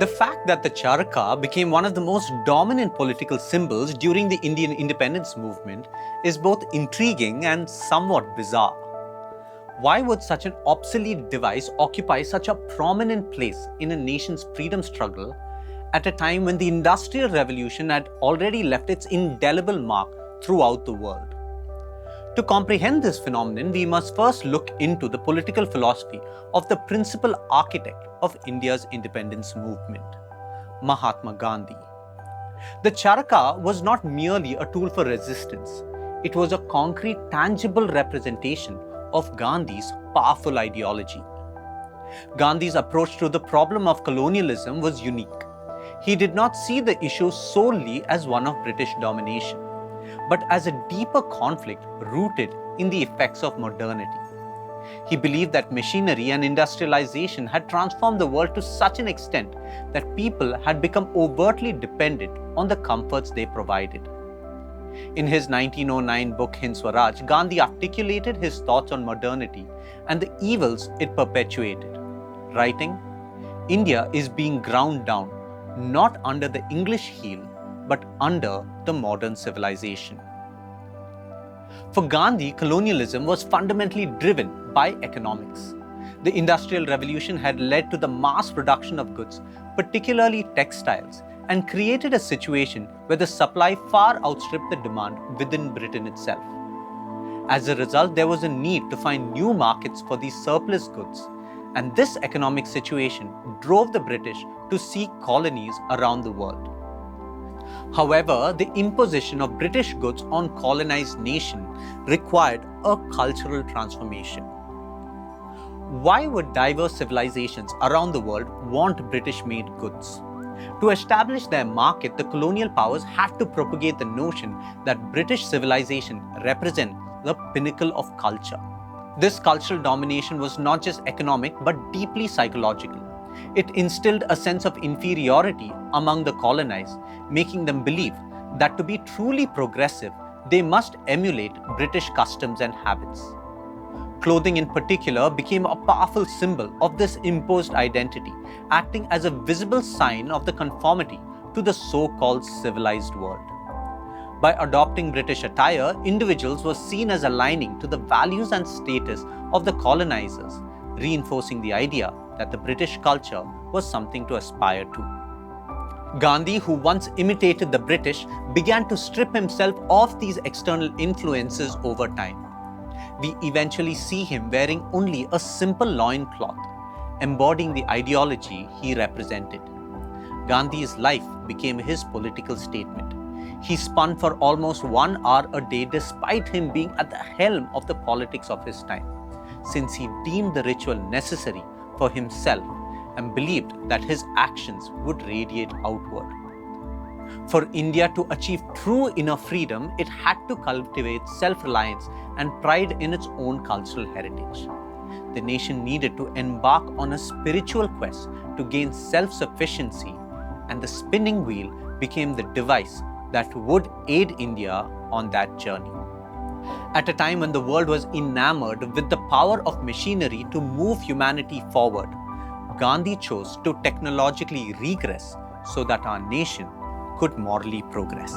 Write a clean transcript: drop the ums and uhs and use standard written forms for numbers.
The fact that the Charkha became one of the most dominant political symbols during the Indian independence movement is both intriguing and somewhat bizarre. Why would such an obsolete device occupy such a prominent place in a nation's freedom struggle at a time when the Industrial Revolution had already left its indelible mark throughout the world? To comprehend this phenomenon, we must first look into the political philosophy of the principal architect of India's independence movement, Mahatma Gandhi. The Charkha was not merely a tool for resistance, it was a concrete, tangible representation of Gandhi's powerful ideology. Gandhi's approach to the problem of colonialism was unique. He did not see the issue solely as one of British domination, but as a deeper conflict rooted in the effects of modernity. He believed that machinery and industrialization had transformed the world to such an extent that people had become overtly dependent on the comforts they provided. In his 1909 book Hind Swaraj, Gandhi articulated his thoughts on modernity and the evils it perpetuated, writing, "India is being ground down not under the English heel, but under the modern civilization." For Gandhi, colonialism was fundamentally driven by economics. The Industrial Revolution had led to the mass production of goods, particularly textiles, and created a situation where the supply far outstripped the demand within Britain itself. As a result, there was a need to find new markets for these surplus goods, and this economic situation drove the British to seek colonies around the world. However, the imposition of British goods on colonized nations required a cultural transformation. Why would diverse civilizations around the world want British-made goods? To establish their market, the colonial powers had to propagate the notion that British civilization represents the pinnacle of culture. This cultural domination was not just economic but deeply psychological. It instilled a sense of inferiority among the colonized, making them believe that to be truly progressive, they must emulate British customs and habits. Clothing in particular became a powerful symbol of this imposed identity, acting as a visible sign of the conformity to the so-called civilized world. By adopting British attire, individuals were seen as aligning to the values and status of the colonizers, reinforcing the idea that the British culture was something to aspire to. Gandhi, who once imitated the British, began to strip himself of these external influences over time. We eventually see him wearing only a simple loincloth, embodying the ideology he represented. Gandhi's life became his political statement. He spun for almost 1 hour a day despite him being at the helm of the politics of his time, since he deemed the ritual necessary for himself and believed that his actions would radiate outward. For India to achieve true inner freedom, it had to cultivate self-reliance and pride in its own cultural heritage. The nation needed to embark on a spiritual quest to gain self-sufficiency, and the spinning wheel became the device that would aid India on that journey. At a time when the world was enamored with the power of machinery to move humanity forward, Gandhi chose to technologically regress so that our nation could morally progress.